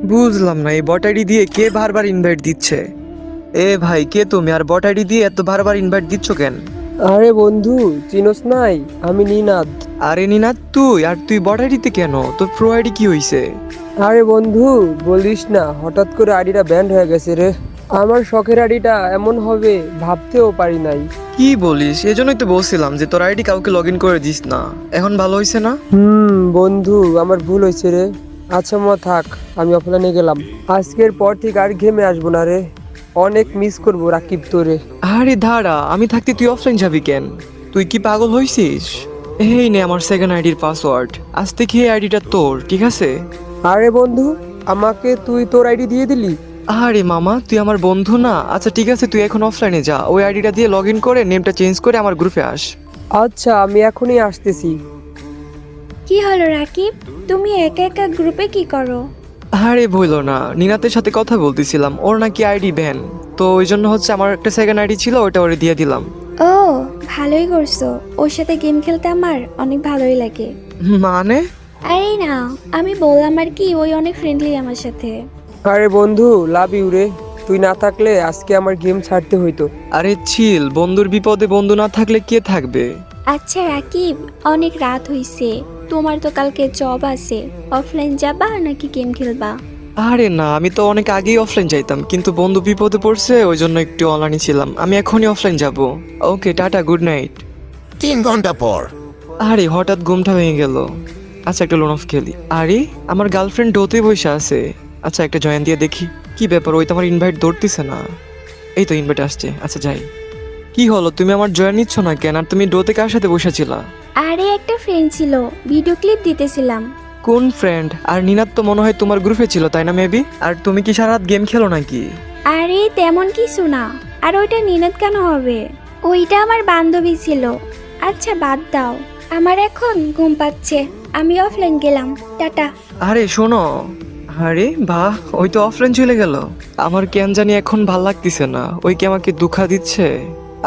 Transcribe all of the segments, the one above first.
বুঝলাম না এই বট আইডি দিয়ে কে বারবার ইনভাইট দিচ্ছে। এ ভাই কে তুমি, আর বট আইডি দিয়ে এত বারবার ইনভাইট দিচ্ছ কেন? আরে বন্ধু, চিনোস নাই? আমি নিনাদ। আরে নিনাদ তুই, আর তুই বট আইডিতে কেন? তোর প্রো আইডি কি হইছে? আরে বন্ধু, বলিস না, হঠাৎ করে আইডিটা ব্যান্ড হয়ে গেছে রে। আমার শখের আইডিটা এমন হবে ভাবতেও পারি নাই। কি বলিস? এজন্যই তো বলছিলাম যে তোর আইডি কাউকে লগ ইন করে দিস না। এখন ভালো হইছে না? বন্ধু, আমার ভুল হয়েছে রে। আচ্ছা থাক, আমি অফলাইনে গেলাম। আজকের পর থেকে আর গেমে আসবো না রে। অনেক মিস করবো রাকিব তোরে। আরে দাঁড়া, আমি থাকতে তুই অফলাইন যাবি কেন? তুই কি পাগল হইছিস? এই নে আমার সেকেন্ড আইডির পাসওয়ার্ড। আজ থেকে এই আইডিটা তোর, ঠিক আছে? আরে বন্ধু, আমাকে তুই তোর আইডি দিয়ে দিলি? আরে মামা, তুই আমার বন্ধু না? আচ্ছা ঠিক আছে, তুই এখন অফলাইনে যা, ওই আইডিটা দিয়ে লগ ইন করে নেমটা চেঞ্জ করে আমার গ্রুপে আস। আচ্ছা, আমি এখনই আসতেছি। কি হলো রাকিব, তুমি একা একা গ্রুপে কি করো? আরে বইলো না, নিনাতের সাথে কথা বলতেছিলাম, ওর নাকি আইডি ব্যান। তো ওই জন্য হচ্ছে আমার একটা সেকেন্ড আইডি ছিল, ওটা ওরে দিয়ে দিলাম। ও, ভালোই করছো। ওর সাথে গেম খেলতে আমার অনেক ভালোই লাগে। মানে? আরে না, আমি বললাম আর কি, ওই অনেক ফ্রেন্ডলি আমার সাথে। আরে বন্ধু, লাভ ইউ রে। তুই না থাকলে আজকে আমার গেম ছাড়তে হইতো। আরে চিল, বন্ধুর বিপদে বন্ধু না থাকলে কে থাকবে? আচ্ছা রাকিব, অনেক রাত হইছে, তোমার তো কালকে জব আছে। অফলাইন যাবা নাকি গেম খেলবা? আরে না, আমি তো অনেক আগেই অফলাইন যাইতাম, কিন্তু বন্ধু বিপদে পড়ছে ওই জন্য একটু অনলাইনে ছিলাম। আমি এখনই অফলাইন যাব। ওকে টাটা, গুড নাইট। 3 ঘন্টা পর। আরে হঠাৎ ঘুমটা ভেঙে গেল। আচ্ছা একটা লোন অফ খেলি। আরে আমার গার্লফ্রেন্ড ডোতে বসে আছে। আচ্ছা একটা জয়েন দিয়ে দেখি কি ব্যাপার, ওই তো আমার ইনভাইট ধরতেছে না। এই তো ইনভাইট আসছে, আচ্ছা যাই। কি হলো, তুমি আমার জয়েন নিচ্ছ না কেন? আর তুমি ডোতে কার সাথে বসেছিলা? আরে একটা ফ্রেন্ড ছিল, ভিডিও ক্লিপ দিতেছিলাম। কোন ফ্রেন্ড? আর নিনাত তো মনে হয় তোমার গ্রুপে ছিল, তাই না মেবি? আর তুমি কি সারা রাত গেম খেলো নাকি? আরে তেমন কিছু না। আর ওইটা নিনাদ কেন হবে? ওইটা আমার বান্ধবী ছিল। আচ্ছা বাদ দাও, আমার এখন ঘুম পাচ্ছে। আমি অফলাইন গেলাম, টাটা। আরে শোনো। আরে বাহ, ওই তো অফলাইন চলে গেল। আমার কেন জানি এখন ভাল লাগতেছে না, ওই কি আমাকে দুঃখা দিচ্ছে?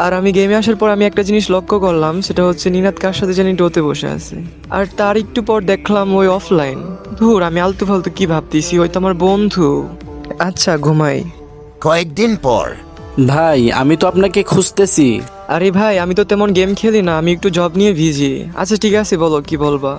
আর আমি গেমে আসার পর আমি একটা জিনিস লক্ষ্য করলাম, সেটা হচ্ছে নিনাত কার সাথে জানি ডোতে বসে আছে। আর তার একটু পর দেখলাম ওই অফলাইন। ধুর, আমি আলতু ফালতু কি ভাবতেছি, ওই তো আমার বন্ধু। আচ্ছা ঘুমাই। কয়েকদিন পর। ভাই, আমি তো আপনাকে খুঁজতেছি। আরে ভাই, আমি তো তেমন গেম খেলি না, আমি একটু জব নিয়ে ভিজি। আচ্ছা ঠিক আছে, বলো কি বলবা।